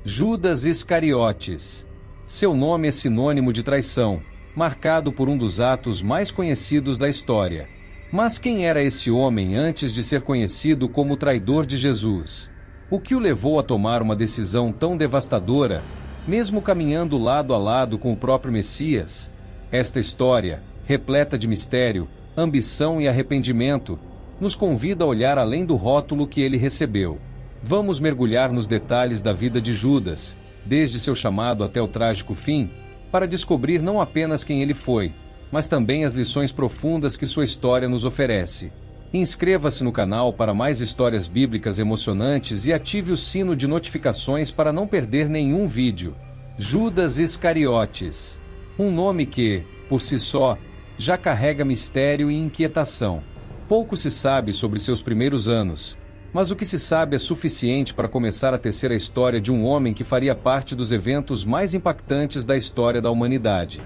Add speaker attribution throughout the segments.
Speaker 1: Judas Iscariotes. Seu nome é sinônimo de traição, marcado por um dos atos mais conhecidos da história. Mas quem era esse homem antes de ser conhecido como o traidor de Jesus? O que o levou a tomar uma decisão tão devastadora, mesmo caminhando lado a lado com o próprio Messias? Esta história, repleta de mistério, ambição e arrependimento, nos convida a olhar além do rótulo que ele recebeu. Vamos mergulhar nos detalhes da vida de Judas, desde seu chamado até o trágico fim, para descobrir não apenas quem ele foi, mas também as lições profundas que sua história nos oferece. Inscreva-se no canal para mais histórias bíblicas emocionantes e ative o sino de notificações para não perder nenhum vídeo. Judas Iscariotes. Um nome que, por si só, já carrega mistério e inquietação. Pouco se sabe sobre seus primeiros anos, mas o que se sabe é suficiente para começar a tecer a história de um homem que faria parte dos eventos mais impactantes da história da humanidade.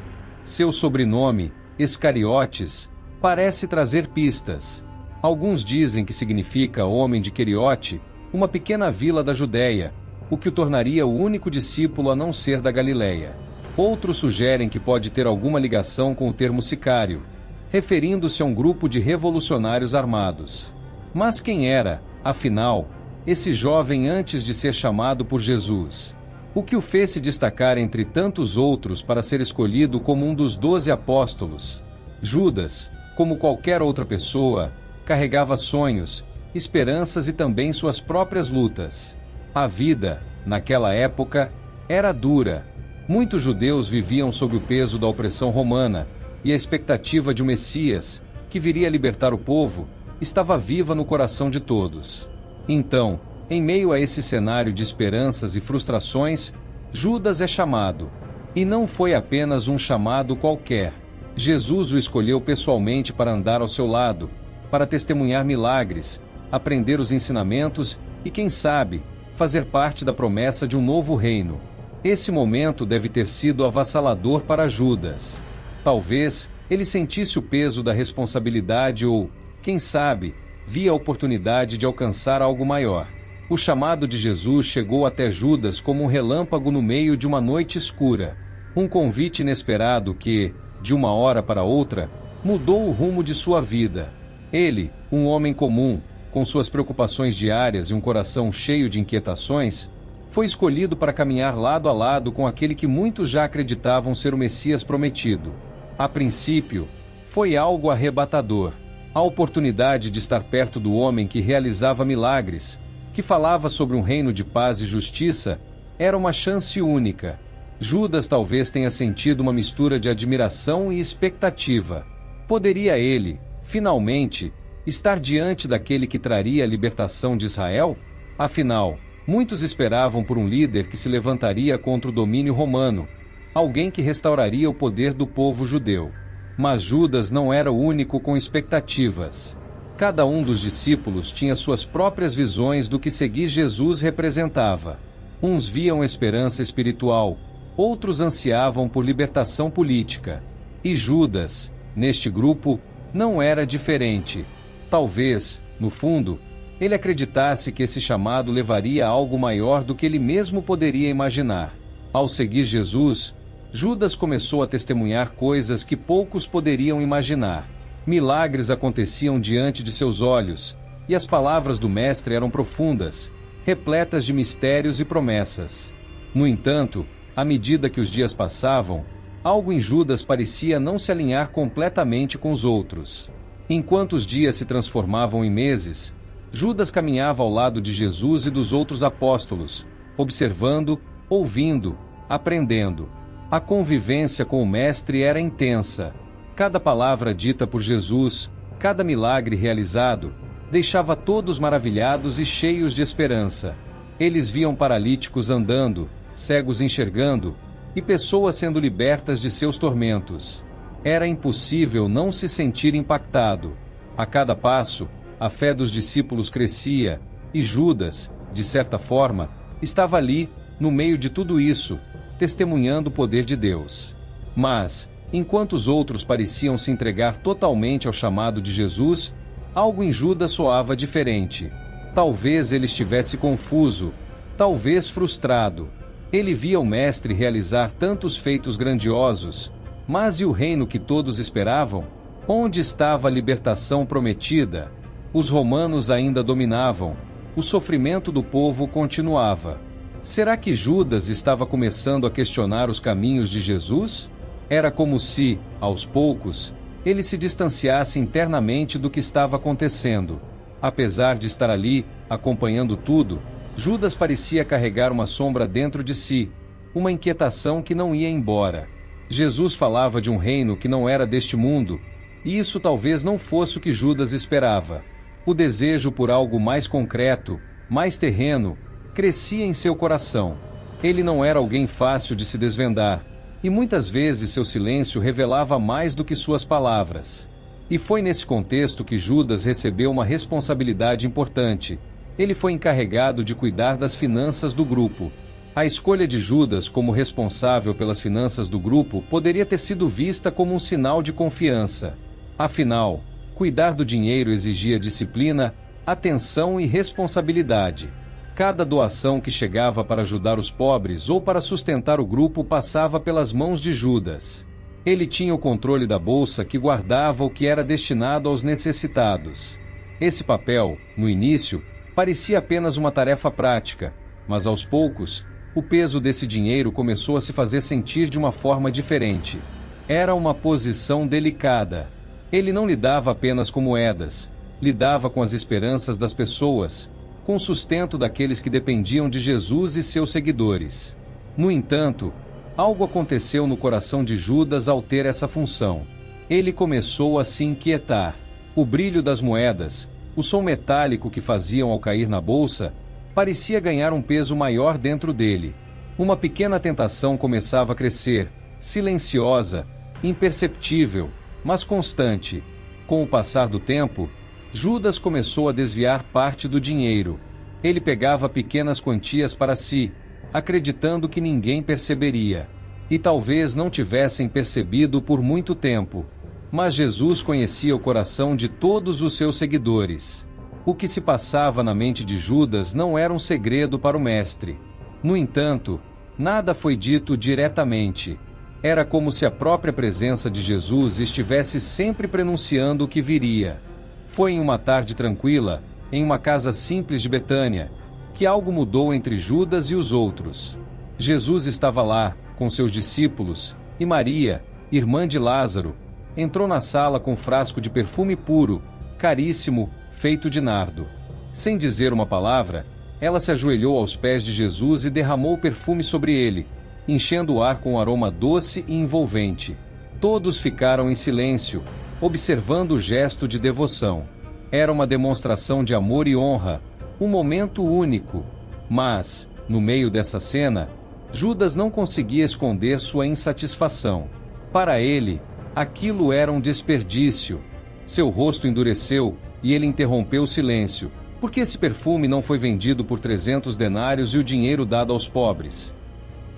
Speaker 1: Seu sobrenome, Iscariotes, parece trazer pistas. Alguns dizem que significa homem de Queriote, uma pequena vila da Judéia, o que o tornaria o único discípulo a não ser da Galileia. Outros sugerem que pode ter alguma ligação com o termo sicário, referindo-se a um grupo de revolucionários armados. Mas quem era, afinal, esse jovem antes de ser chamado por Jesus? O que o fez se destacar entre tantos outros para ser escolhido como um dos 12 apóstolos? Judas, como qualquer outra pessoa, carregava sonhos, esperanças e também suas próprias lutas. A vida, naquela época, era dura. Muitos judeus viviam sob o peso da opressão romana, e a expectativa de um Messias, que viria libertar o povo, estava viva no coração de todos. Então, em meio a esse cenário de esperanças e frustrações, Judas é chamado. E não foi apenas um chamado qualquer. Jesus o escolheu pessoalmente para andar ao seu lado, para testemunhar milagres, aprender os ensinamentos e, quem sabe, fazer parte da promessa de um novo reino. Esse momento deve ter sido avassalador para Judas. Talvez ele sentisse o peso da responsabilidade ou, quem sabe, via a oportunidade de alcançar algo maior. O chamado de Jesus chegou até Judas como um relâmpago no meio de uma noite escura. Um convite inesperado que, de uma hora para outra, mudou o rumo de sua vida. Ele, um homem comum, com suas preocupações diárias e um coração cheio de inquietações, foi escolhido para caminhar lado a lado com aquele que muitos já acreditavam ser o Messias prometido. A princípio, foi algo arrebatador. A oportunidade de estar perto do homem que realizava milagres, que falava sobre um reino de paz e justiça, era uma chance única. Judas talvez tenha sentido uma mistura de admiração e expectativa. Poderia ele, finalmente, estar diante daquele que traria a libertação de Israel? Afinal, muitos esperavam por um líder que se levantaria contra o domínio romano, alguém que restauraria o poder do povo judeu. Mas Judas não era o único com expectativas. Cada um dos discípulos tinha suas próprias visões do que seguir Jesus representava. Uns viam esperança espiritual, outros ansiavam por libertação política. E Judas, neste grupo, não era diferente. Talvez, no fundo, ele acreditasse que esse chamado levaria a algo maior do que ele mesmo poderia imaginar. Ao seguir Jesus, Judas começou a testemunhar coisas que poucos poderiam imaginar. Milagres aconteciam diante de seus olhos, e as palavras do Mestre eram profundas, repletas de mistérios e promessas. No entanto, à medida que os dias passavam, algo em Judas parecia não se alinhar completamente com os outros. Enquanto os dias se transformavam em meses, Judas caminhava ao lado de Jesus e dos outros apóstolos, observando, ouvindo, aprendendo. A convivência com o Mestre era intensa. Cada palavra dita por Jesus, cada milagre realizado, deixava todos maravilhados e cheios de esperança. Eles viam paralíticos andando, cegos enxergando, e pessoas sendo libertas de seus tormentos. Era impossível não se sentir impactado. A cada passo, a fé dos discípulos crescia, e Judas, de certa forma, estava ali, no meio de tudo isso, testemunhando o poder de Deus. Mas, enquanto os outros pareciam se entregar totalmente ao chamado de Jesus, algo em Judas soava diferente. Talvez ele estivesse confuso, talvez frustrado. Ele via o Mestre realizar tantos feitos grandiosos, mas e o reino que todos esperavam? Onde estava a libertação prometida? Os romanos ainda dominavam, o sofrimento do povo continuava. Será que Judas estava começando a questionar os caminhos de Jesus? Era como se, aos poucos, ele se distanciasse internamente do que estava acontecendo. Apesar de estar ali, acompanhando tudo, Judas parecia carregar uma sombra dentro de si, uma inquietação que não ia embora. Jesus falava de um reino que não era deste mundo, e isso talvez não fosse o que Judas esperava. O desejo por algo mais concreto, mais terreno, crescia em seu coração. Ele não era alguém fácil de se desvendar, e muitas vezes seu silêncio revelava mais do que suas palavras. E foi nesse contexto que Judas recebeu uma responsabilidade importante. Ele foi encarregado de cuidar das finanças do grupo. A escolha de Judas como responsável pelas finanças do grupo poderia ter sido vista como um sinal de confiança. Afinal, cuidar do dinheiro exigia disciplina, atenção e responsabilidade. Cada doação que chegava para ajudar os pobres ou para sustentar o grupo passava pelas mãos de Judas. Ele tinha o controle da bolsa que guardava o que era destinado aos necessitados. Esse papel, no início, parecia apenas uma tarefa prática, mas aos poucos, o peso desse dinheiro começou a se fazer sentir de uma forma diferente. Era uma posição delicada. Ele não lidava apenas com moedas, lidava com as esperanças das pessoas, com o sustento daqueles que dependiam de Jesus e seus seguidores. No entanto, algo aconteceu no coração de Judas ao ter essa função. Ele começou a se inquietar. O brilho das moedas, o som metálico que faziam ao cair na bolsa, parecia ganhar um peso maior dentro dele. Uma pequena tentação começava a crescer, silenciosa, imperceptível, mas constante. Com o passar do tempo, Judas começou a desviar parte do dinheiro. Ele pegava pequenas quantias para si, acreditando que ninguém perceberia. E talvez não tivessem percebido por muito tempo. Mas Jesus conhecia o coração de todos os seus seguidores. O que se passava na mente de Judas não era um segredo para o Mestre. No entanto, nada foi dito diretamente. Era como se a própria presença de Jesus estivesse sempre prenunciando o que viria. Foi em uma tarde tranquila, em uma casa simples de Betânia, que algo mudou entre Judas e os outros. Jesus estava lá, com seus discípulos, e Maria, irmã de Lázaro, entrou na sala com um frasco de perfume puro, caríssimo, feito de nardo. Sem dizer uma palavra, ela se ajoelhou aos pés de Jesus e derramou o perfume sobre ele, enchendo o ar com um aroma doce e envolvente. Todos ficaram em silêncio, observando o gesto de devoção. Era uma demonstração de amor e honra, um momento único. Mas, no meio dessa cena, Judas não conseguia esconder sua insatisfação. Para ele, aquilo era um desperdício. Seu rosto endureceu e ele interrompeu o silêncio. Por que esse perfume não foi vendido por 300 denários e o dinheiro dado aos pobres?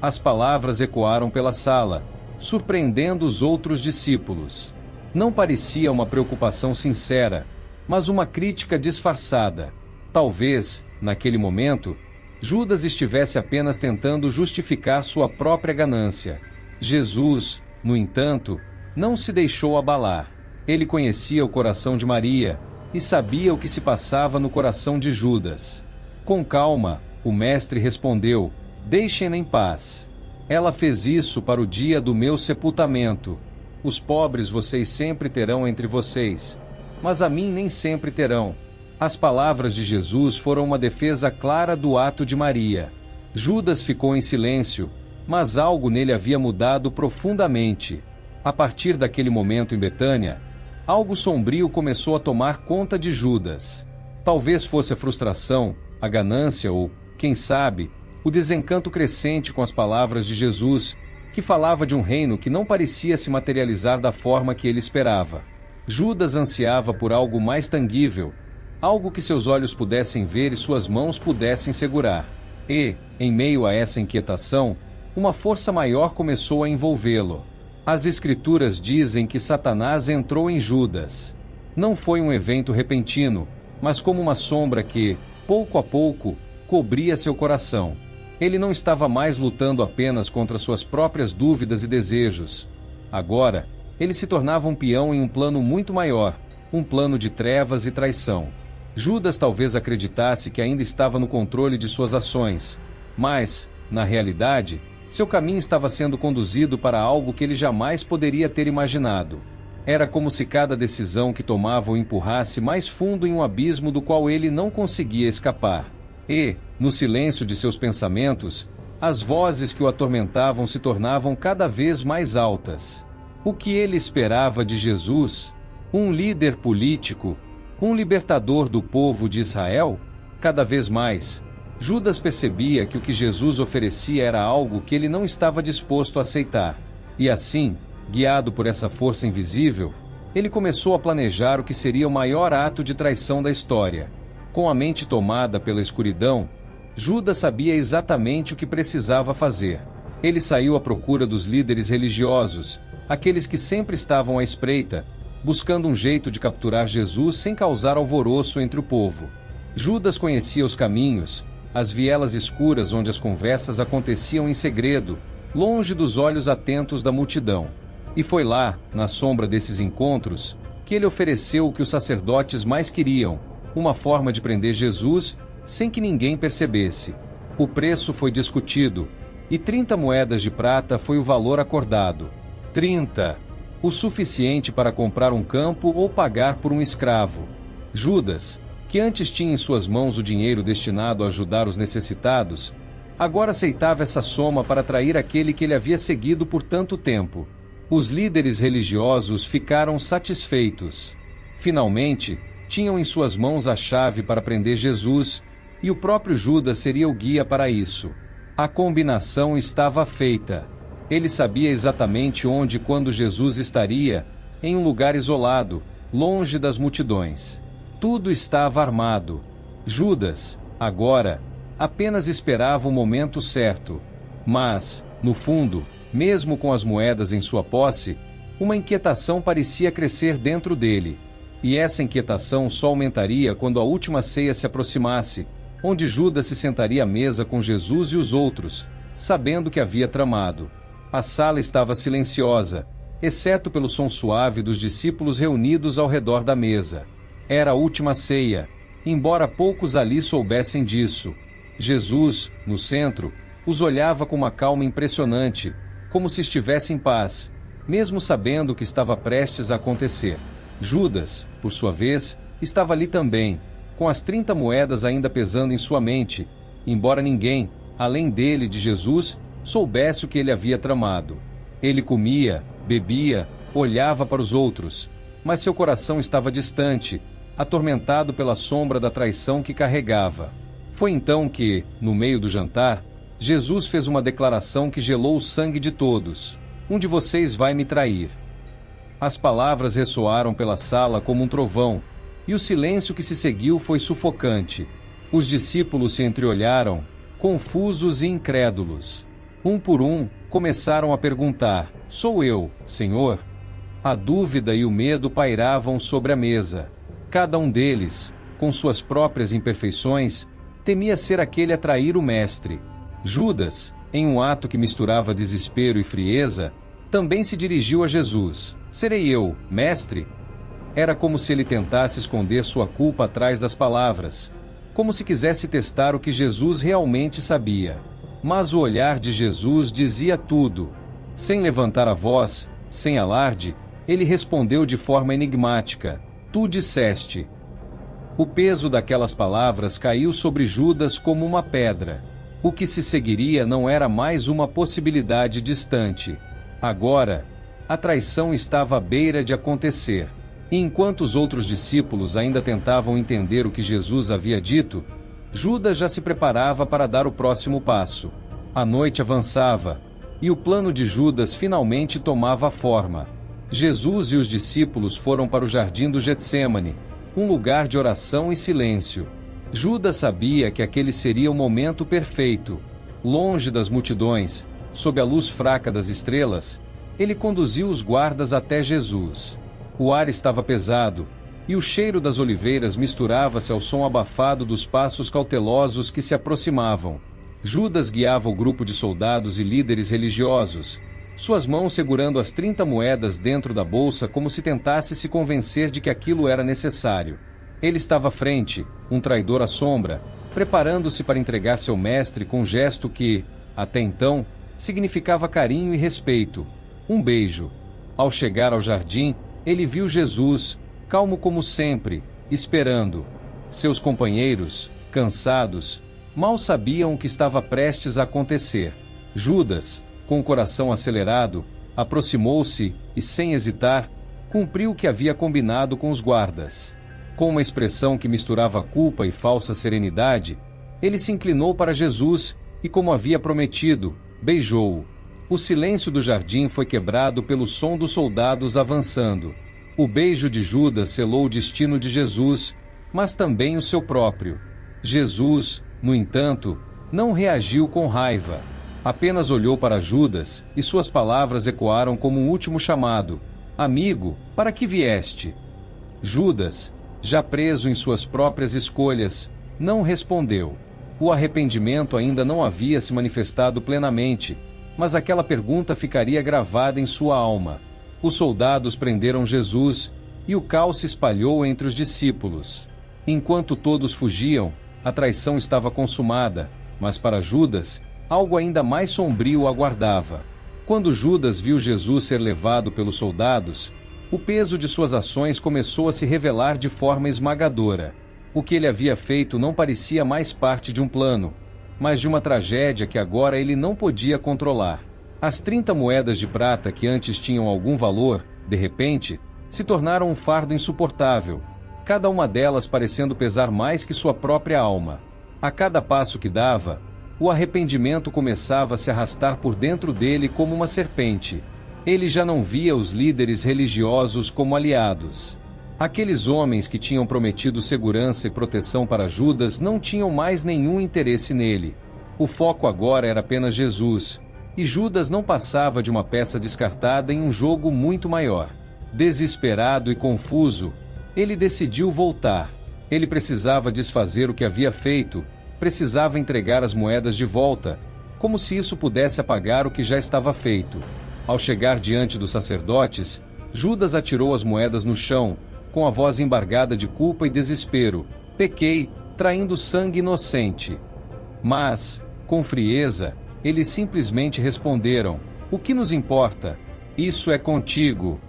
Speaker 1: As palavras ecoaram pela sala, surpreendendo os outros discípulos. Não parecia uma preocupação sincera, mas uma crítica disfarçada. Talvez, naquele momento, Judas estivesse apenas tentando justificar sua própria ganância. Jesus, no entanto, não se deixou abalar. Ele conhecia o coração de Maria e sabia o que se passava no coração de Judas. Com calma, o Mestre respondeu: "Deixem-na em paz. Ela fez isso para o dia do meu sepultamento. Os pobres vocês sempre terão entre vocês, mas a mim nem sempre terão." As palavras de Jesus foram uma defesa clara do ato de Maria. Judas ficou em silêncio, mas algo nele havia mudado profundamente. A partir daquele momento em Betânia, algo sombrio começou a tomar conta de Judas. Talvez fosse a frustração, a ganância ou, quem sabe, o desencanto crescente com as palavras de Jesus, que falava de um reino que não parecia se materializar da forma que ele esperava. Judas ansiava por algo mais tangível, algo que seus olhos pudessem ver e suas mãos pudessem segurar. E, em meio a essa inquietação, uma força maior começou a envolvê-lo. As Escrituras dizem que Satanás entrou em Judas. Não foi um evento repentino, mas como uma sombra que, pouco a pouco, cobria seu coração. Ele não estava mais lutando apenas contra suas próprias dúvidas e desejos. Agora, ele se tornava um peão em um plano muito maior, um plano de trevas e traição. Judas talvez acreditasse que ainda estava no controle de suas ações, mas, na realidade, seu caminho estava sendo conduzido para algo que ele jamais poderia ter imaginado. Era como se cada decisão que tomava o empurrasse mais fundo em um abismo do qual ele não conseguia escapar. E, no silêncio de seus pensamentos, as vozes que o atormentavam se tornavam cada vez mais altas. O que ele esperava de Jesus? Um líder político? Um libertador do povo de Israel? Cada vez mais, Judas percebia que o que Jesus oferecia era algo que ele não estava disposto a aceitar. E assim, guiado por essa força invisível, ele começou a planejar o que seria o maior ato de traição da história. Com a mente tomada pela escuridão, Judas sabia exatamente o que precisava fazer. Ele saiu à procura dos líderes religiosos, aqueles que sempre estavam à espreita, buscando um jeito de capturar Jesus sem causar alvoroço entre o povo. Judas conhecia os caminhos, as vielas escuras onde as conversas aconteciam em segredo, longe dos olhos atentos da multidão. E foi lá, na sombra desses encontros, que ele ofereceu o que os sacerdotes mais queriam, uma forma de prender Jesus sem que ninguém percebesse. O preço foi discutido, e 30 moedas de prata foi o valor acordado. 30. O suficiente para comprar um campo ou pagar por um escravo. Judas, que antes tinha em suas mãos o dinheiro destinado a ajudar os necessitados, agora aceitava essa soma para atrair aquele que ele havia seguido por tanto tempo. Os líderes religiosos ficaram satisfeitos. Finalmente, tinham em suas mãos a chave para prender Jesus, e o próprio Judas seria o guia para isso. A combinação estava feita. Ele sabia exatamente onde e quando Jesus estaria, em um lugar isolado, longe das multidões. Tudo estava armado. Judas, agora, apenas esperava o momento certo. Mas, no fundo, mesmo com as moedas em sua posse, uma inquietação parecia crescer dentro dele. E essa inquietação só aumentaria quando a última ceia se aproximasse, onde Judas se sentaria à mesa com Jesus e os outros, sabendo que havia tramado. A sala estava silenciosa, exceto pelo som suave dos discípulos reunidos ao redor da mesa. Era a última ceia, embora poucos ali soubessem disso. Jesus, no centro, os olhava com uma calma impressionante, como se estivesse em paz, mesmo sabendo o que estava prestes a acontecer. Judas, por sua vez, estava ali também, com as 30 moedas ainda pesando em sua mente, embora ninguém, além dele e de Jesus, soubesse o que ele havia tramado. Ele comia, bebia, olhava para os outros, mas seu coração estava distante, atormentado pela sombra da traição que carregava. Foi então que, no meio do jantar, Jesus fez uma declaração que gelou o sangue de todos. Um de vocês vai me trair. As palavras ressoaram pela sala como um trovão, e o silêncio que se seguiu foi sufocante. Os discípulos se entreolharam, confusos e incrédulos. Um por um, começaram a perguntar: sou eu, Senhor? A dúvida e o medo pairavam sobre a mesa. Cada um deles, com suas próprias imperfeições, temia ser aquele a trair o mestre. Judas, em um ato que misturava desespero e frieza, também se dirigiu a Jesus: serei eu, mestre? Era como se ele tentasse esconder sua culpa atrás das palavras, como se quisesse testar o que Jesus realmente sabia. Mas o olhar de Jesus dizia tudo. Sem levantar a voz, sem alarde, ele respondeu de forma enigmática: tu disseste. O peso daquelas palavras caiu sobre Judas como uma pedra. O que se seguiria não era mais uma possibilidade distante. Agora, a traição estava à beira de acontecer. E enquanto os outros discípulos ainda tentavam entender o que Jesus havia dito, Judas já se preparava para dar o próximo passo. A noite avançava, e o plano de Judas finalmente tomava forma. Jesus e os discípulos foram para o jardim do Getsêmani, um lugar de oração e silêncio. Judas sabia que aquele seria o momento perfeito. Longe das multidões, sob a luz fraca das estrelas, ele conduziu os guardas até Jesus. O ar estava pesado, e o cheiro das oliveiras misturava-se ao som abafado dos passos cautelosos que se aproximavam. Judas guiava o grupo de soldados e líderes religiosos, suas mãos segurando as 30 moedas dentro da bolsa como se tentasse se convencer de que aquilo era necessário. Ele estava à frente, um traidor à sombra, preparando-se para entregar seu mestre com um gesto que, até então, significava carinho e respeito. Um beijo. Ao chegar ao jardim, ele viu Jesus, calmo como sempre, esperando. Seus companheiros, cansados, mal sabiam o que estava prestes a acontecer. Judas, com o coração acelerado, aproximou-se e, sem hesitar, cumpriu o que havia combinado com os guardas. Com uma expressão que misturava culpa e falsa serenidade, ele se inclinou para Jesus e, como havia prometido, beijou-o. O silêncio do jardim foi quebrado pelo som dos soldados avançando. O beijo de Judas selou o destino de Jesus, mas também o seu próprio. Jesus, no entanto, não reagiu com raiva. Apenas olhou para Judas e suas palavras ecoaram como um último chamado: Amigo, para que vieste? Judas, já preso em suas próprias escolhas, não respondeu. O arrependimento ainda não havia se manifestado plenamente, mas aquela pergunta ficaria gravada em sua alma. Os soldados prenderam Jesus, e o caos se espalhou entre os discípulos. Enquanto todos fugiam, a traição estava consumada, mas para Judas, algo ainda mais sombrio o aguardava. Quando Judas viu Jesus ser levado pelos soldados, o peso de suas ações começou a se revelar de forma esmagadora. O que ele havia feito não parecia mais parte de um plano, mas de uma tragédia que agora ele não podia controlar. As 30 moedas de prata que antes tinham algum valor, de repente, se tornaram um fardo insuportável, cada uma delas parecendo pesar mais que sua própria alma. A cada passo que dava, o arrependimento começava a se arrastar por dentro dele como uma serpente. Ele já não via os líderes religiosos como aliados. Aqueles homens que tinham prometido segurança e proteção para Judas não tinham mais nenhum interesse nele. O foco agora era apenas Jesus, e Judas não passava de uma peça descartada em um jogo muito maior. Desesperado e confuso, ele decidiu voltar. Ele precisava desfazer o que havia feito, precisava entregar as moedas de volta, como se isso pudesse apagar o que já estava feito. Ao chegar diante dos sacerdotes, Judas atirou as moedas no chão, com a voz embargada de culpa e desespero: Pequei, traindo sangue inocente. Mas, com frieza, eles simplesmente responderam: O que nos importa? Isso é contigo.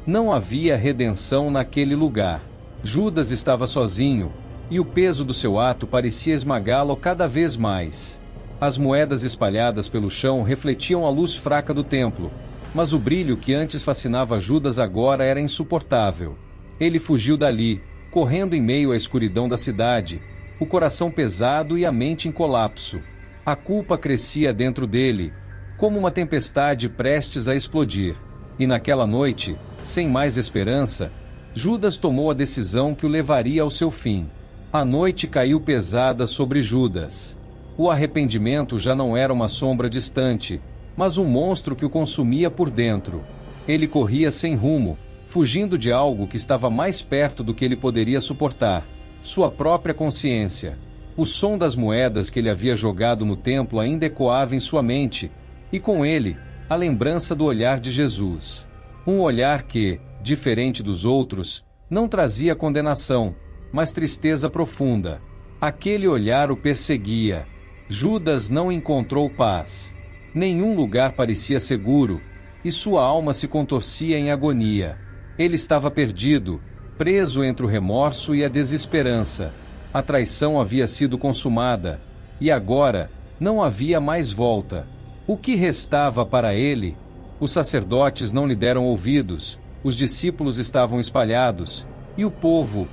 Speaker 1: Não havia redenção naquele lugar. Judas estava sozinho, e o peso do seu ato parecia esmagá-lo cada vez mais. As moedas espalhadas pelo chão refletiam a luz fraca do templo, mas o brilho que antes fascinava Judas agora era insuportável. Ele fugiu dali, correndo em meio à escuridão da cidade, o coração pesado e a mente em colapso. A culpa crescia dentro dele, como uma tempestade prestes a explodir. E naquela noite, sem mais esperança, Judas tomou a decisão que o levaria ao seu fim. A noite caiu pesada sobre Judas. O arrependimento já não era uma sombra distante, mas um monstro que o consumia por dentro. Ele corria sem rumo, fugindo de algo que estava mais perto do que ele poderia suportar: sua própria consciência. O som das moedas que ele havia jogado no templo ainda ecoava em sua mente, e com ele, a lembrança do olhar de Jesus. Um olhar que, diferente dos outros, não trazia condenação, mas tristeza profunda. Aquele olhar o perseguia. Judas não encontrou paz. Nenhum lugar parecia seguro, e sua alma se contorcia em agonia. Ele estava perdido, preso entre o remorso e a desesperança. A traição havia sido consumada, e agora não havia mais volta. O que restava para ele? Os sacerdotes não lhe deram ouvidos, os discípulos estavam espalhados, e o povo...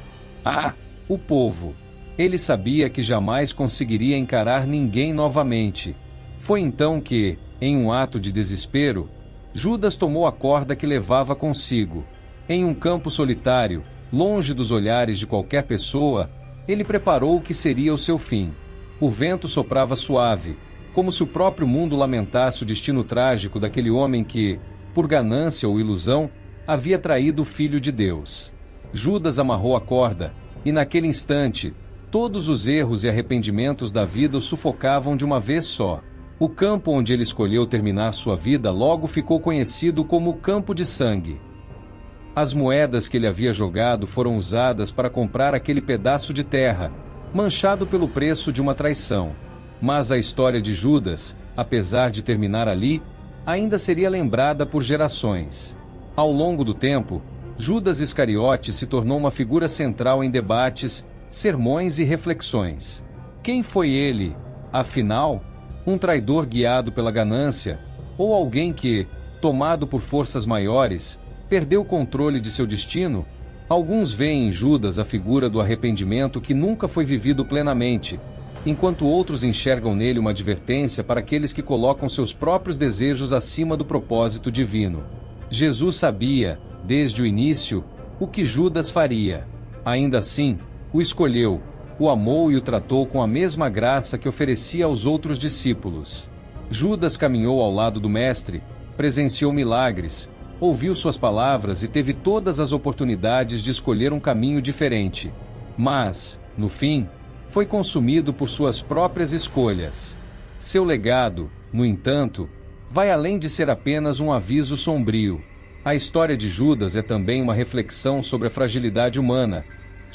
Speaker 1: o povo! Ele sabia que jamais conseguiria encarar ninguém novamente. Foi então que, em um ato de desespero, Judas tomou a corda que levava consigo. Em um campo solitário, longe dos olhares de qualquer pessoa, ele preparou o que seria o seu fim. O vento soprava suave, como se o próprio mundo lamentasse o destino trágico daquele homem que, por ganância ou ilusão, havia traído o Filho de Deus. Judas amarrou a corda, e naquele instante, Todos os erros e arrependimentos da vida o sufocavam de uma vez só. O campo onde ele escolheu terminar sua vida logo ficou conhecido como o campo de sangue. As moedas que ele havia jogado foram usadas para comprar aquele pedaço de terra, manchado pelo preço de uma traição. Mas a história de Judas, apesar de terminar ali, ainda seria lembrada por gerações. Ao longo do tempo, Judas Iscariote se tornou uma figura central em debates, sermões e reflexões. Quem foi ele, afinal? Um traidor guiado pela ganância, ou alguém que, tomado por forças maiores, perdeu o controle de seu destino? Alguns veem em Judas a figura do arrependimento que nunca foi vivido plenamente, enquanto outros enxergam nele uma advertência para aqueles que colocam seus próprios desejos acima do propósito divino. Jesus sabia, desde o início, o que Judas faria. Ainda assim, o escolheu, o amou e o tratou com a mesma graça que oferecia aos outros discípulos. Judas caminhou ao lado do Mestre, presenciou milagres, ouviu suas palavras e teve todas as oportunidades de escolher um caminho diferente. Mas, no fim, foi consumido por suas próprias escolhas. Seu legado, no entanto, vai além de ser apenas um aviso sombrio. A história de Judas é também uma reflexão sobre a fragilidade humana,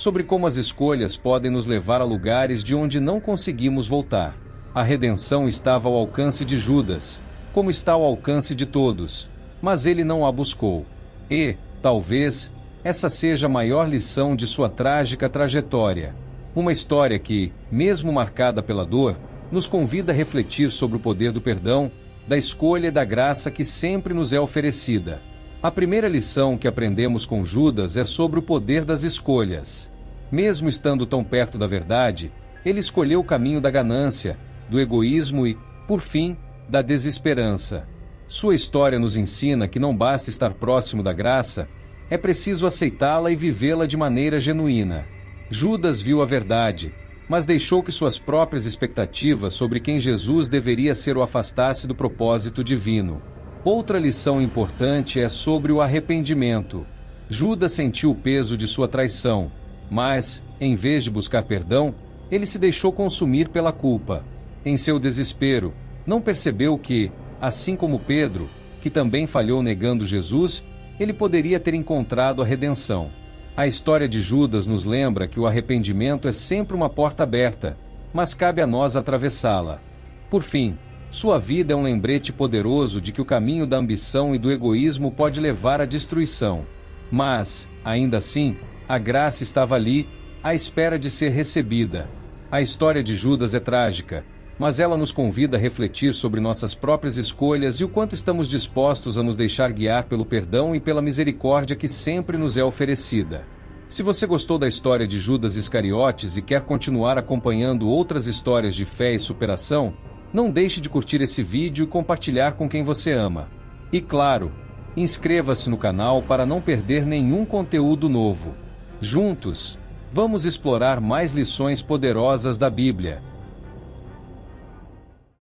Speaker 1: sobre como as escolhas podem nos levar a lugares de onde não conseguimos voltar. A redenção estava ao alcance de Judas, como está ao alcance de todos, mas ele não a buscou. E, talvez, essa seja a maior lição de sua trágica trajetória. Uma história que, mesmo marcada pela dor, nos convida a refletir sobre o poder do perdão, da escolha e da graça que sempre nos é oferecida. A primeira lição que aprendemos com Judas é sobre o poder das escolhas. Mesmo estando tão perto da verdade, ele escolheu o caminho da ganância, do egoísmo e, por fim, da desesperança. Sua história nos ensina que não basta estar próximo da graça, é preciso aceitá-la e vivê-la de maneira genuína. Judas viu a verdade, mas deixou que suas próprias expectativas sobre quem Jesus deveria ser o afastasse do propósito divino. Outra lição importante é sobre o arrependimento. Judas sentiu o peso de sua traição, mas, em vez de buscar perdão, ele se deixou consumir pela culpa. Em seu desespero, não percebeu que, assim como Pedro, que também falhou negando Jesus, ele poderia ter encontrado a redenção. A história de Judas nos lembra que o arrependimento é sempre uma porta aberta, mas cabe a nós atravessá-la. Por fim, sua vida é um lembrete poderoso de que o caminho da ambição e do egoísmo pode levar à destruição. Mas, ainda assim, a graça estava ali, à espera de ser recebida. A história de Judas é trágica, mas ela nos convida a refletir sobre nossas próprias escolhas e o quanto estamos dispostos a nos deixar guiar pelo perdão e pela misericórdia que sempre nos é oferecida. Se você gostou da história de Judas Iscariotes e quer continuar acompanhando outras histórias de fé e superação, não deixe de curtir esse vídeo e compartilhar com quem você ama. E claro, inscreva-se no canal para não perder nenhum conteúdo novo. Juntos, vamos explorar mais lições poderosas da Bíblia.